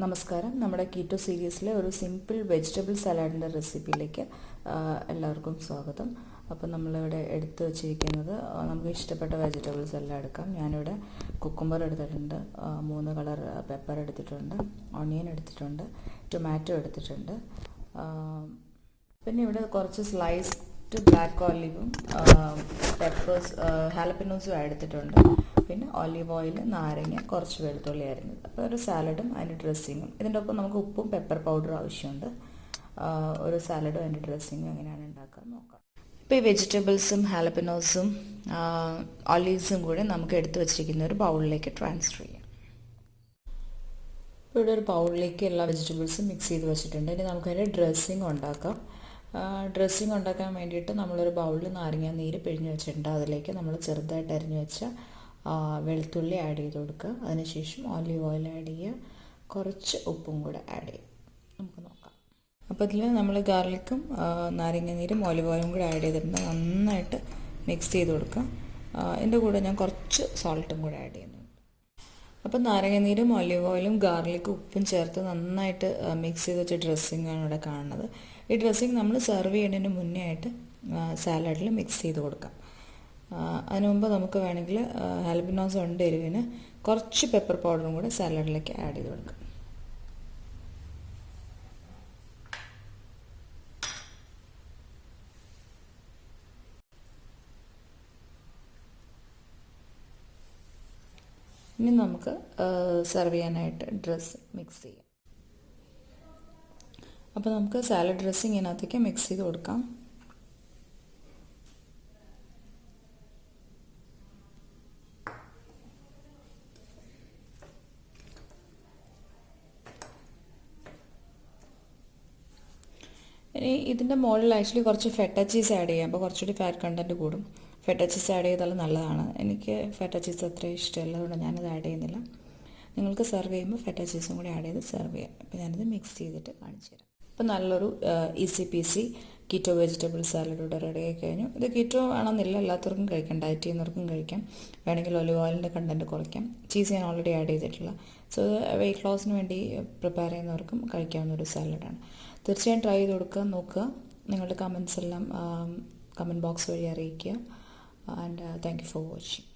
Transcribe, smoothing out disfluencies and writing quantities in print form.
നമസ്കാരം. നമ്മുടെ കീറ്റോ സീരീസിലെ ഒരു സിമ്പിൾ വെജിറ്റബിൾ സലാഡിൻ്റെ റെസിപ്പിയിലേക്ക് എല്ലാവർക്കും സ്വാഗതം. അപ്പോൾ നമ്മളിവിടെ എടുത്ത് വച്ചിരിക്കുന്നത് നമുക്ക് ഇഷ്ടപ്പെട്ട വെജിറ്റബിൾസ് എല്ലാം എടുക്കാം. ഞാനിവിടെ കുക്കുംബർ എടുത്തിട്ടുണ്ട്, 3 കളർ പെപ്പർ എടുത്തിട്ടുണ്ട്, ഓണിയൻ എടുത്തിട്ടുണ്ട്, ടൊമാറ്റോ എടുത്തിട്ടുണ്ട്, പിന്നെ ഇവിടെ കുറച്ച് സ്ലൈസ്ഡ് ബ്ലാക്ക് ഓലിവും പെപ്പേഴ്സ് ഹാലപ്പിനോസും എടുത്തിട്ടുണ്ട്. പിന്നെ ഒലിവ് ഓയിൽ, നാരങ്ങ, കുറച്ച് വെളുത്തുള്ളി അരിഞ്ഞത്. അപ്പോൾ ഒരു സാലഡും അതിൻ്റെ ഡ്രസ്സിങ്ങും. ഇതിൻ്റെ ഒപ്പം നമുക്ക് ഉപ്പും പെപ്പർ പൗഡറും ആവശ്യമുണ്ട്. ഒരു സാലഡും അതിൻ്റെ ഡ്രസ്സിങ്ങും എങ്ങനെയാണ് ഉണ്ടാക്കാൻ നോക്കാം. ഇപ്പോൾ ഈ വെജിറ്റബിൾസും ഹാലപ്പിനോസും ഒലീവ്സും കൂടെ നമുക്ക് എടുത്തു വച്ചിരിക്കുന്ന ഒരു ബൗളിലേക്ക് ട്രാൻസ്ഫർ ചെയ്യാം. ഇപ്പോൾ ഇവിടെ ഒരു ബൗളിലേക്ക് എല്ലാ വെജിറ്റബിൾസും മിക്സ് ചെയ്ത് വെച്ചിട്ടുണ്ട്. ഇനി നമുക്കതിൻ്റെ ഡ്രസ്സിങ് ഉണ്ടാക്കാം. ഡ്രസ്സിങ് ഉണ്ടാക്കാൻ വേണ്ടിയിട്ട് നമ്മളൊരു ബൗളിൽ നാരങ്ങ നീര് പിഴിഞ്ഞ് വെച്ചിട്ടുണ്ട്. അതിലേക്ക് നമ്മൾ ചെറുതായിട്ട് അരിഞ്ഞ് വെച്ച വെളുത്തുള്ളി ആഡ് ചെയ്ത് കൊടുക്കുക. അതിനുശേഷം ഒലിവ് ഓയിൽ ആഡ് ചെയ്യുക, കുറച്ച് ഉപ്പും കൂടെ ആഡ് ചെയ്യും. നമുക്ക് നോക്കാം. അപ്പോൾ ഇതിൽ നമ്മൾ ഗാർലിക്കും നാരങ്ങ നീരും ഒലിവ് ഓയിലും കൂടെ ആഡ് ചെയ്തിട്ടുണ്ട്. നന്നായിട്ട് മിക്സ് ചെയ്ത് കൊടുക്കുക. ഇതിൻ്റെ കൂടെ ഞാൻ കുറച്ച് സോൾട്ടും കൂടെ ആഡ് ചെയ്യുന്നുണ്ട്. അപ്പോൾ നാരങ്ങ നീരും ഒലിവ് ഓയിലും ഗാർലിക്കും ഉപ്പും ചേർത്ത് നന്നായിട്ട് മിക്സ് ചെയ്ത് വെച്ച ഡ്രസ്സിങ്ങാണ് ഇവിടെ കാണുന്നത്. ഈ ഡ്രസ്സിങ് നമ്മൾ സെർവ് ചെയ്യുന്നതിന് മുന്നേ ആയിട്ട് സാലഡിൽ മിക്സ് ചെയ്ത് കൊടുക്കാം. അതിനു മുമ്പ് നമുക്ക് വേണമെങ്കിൽ ഹാലപ്പിനോസ് ഉണ്ട് എരിവിന് കുറച്ച് പെപ്പർ പൗഡറും കൂടെ സാലഡിലേക്ക് ആഡ് ചെയ്ത് കൊടുക്കാം. ഇനി നമുക്ക് സെർവ് ചെയ്യാനായിട്ട് ഡ്രസ്സ് മിക്സ് ചെയ്യാം. അപ്പോൾ നമുക്ക് സാലഡ് ഡ്രസ്സിങ് ഇതിനകത്തേക്ക് മിക്സ് ചെയ്ത് കൊടുക്കാം. ഇനി ഇതിൻ്റെ മുകളിൽ ആക്ച്വലി കുറച്ച് ഫെറ്റ ചീസ് ആഡ് ചെയ്യാം. അപ്പോൾ കുറച്ചുകൂടി ഫാറ്റ് കണ്ടൻറ്റ് കൂടും. ഫെറ്റ ചീസ് ആഡ് ചെയ്താൽ നല്ലതാണ്. എനിക്ക് ഫെറ്റ ചീസ് അത്ര ഇഷ്ടമല്ല, അതുകൊണ്ട് ഞാനത് ആഡ് ചെയ്യുന്നില്ല. നിങ്ങൾക്ക് സെർവ് ചെയ്യുമ്പോൾ ഫെറ്റ ചീസും കൂടി ആഡ് ചെയ്ത് സെർവ് ചെയ്യാം. അപ്പോൾ ഞാനിത് മിക്സ് ചെയ്തിട്ട് കാണിച്ചു തരാം. അപ്പോൾ നല്ലൊരു easy peasy keto vegetable salad ഇവിടെ റെഡി ആയി കഴിഞ്ഞു. ഇത് കീറ്റോ ആണെന്നില്ല, എല്ലാത്തവർക്കും കഴിക്കാം, ഡയറ്റ് ചെയ്യുന്നവർക്കും കഴിക്കാം. വേണമെങ്കിൽ ഒലിവ് ഓയിലിൻ്റെ കണ്ടൻറ്റ് കുറയ്ക്കാം. ചീസ് ഞാൻ ഓൾറെഡി ആഡ് ചെയ്തിട്ടില്ല. സോ വെയിറ്റ് ലോസിന് വേണ്ടി പ്രിപ്പയർ ചെയ്യുന്നവർക്കും കഴിക്കാവുന്ന ഒരു സാലഡാണ്. തീർച്ചയായും ട്രൈ ചെയ്ത് കൊടുക്കുക, നോക്കുക. നിങ്ങളുടെ കമൻസ് എല്ലാം കമൻറ്റ് ബോക്സ് വഴി അറിയിക്കുക. And thank you for watching.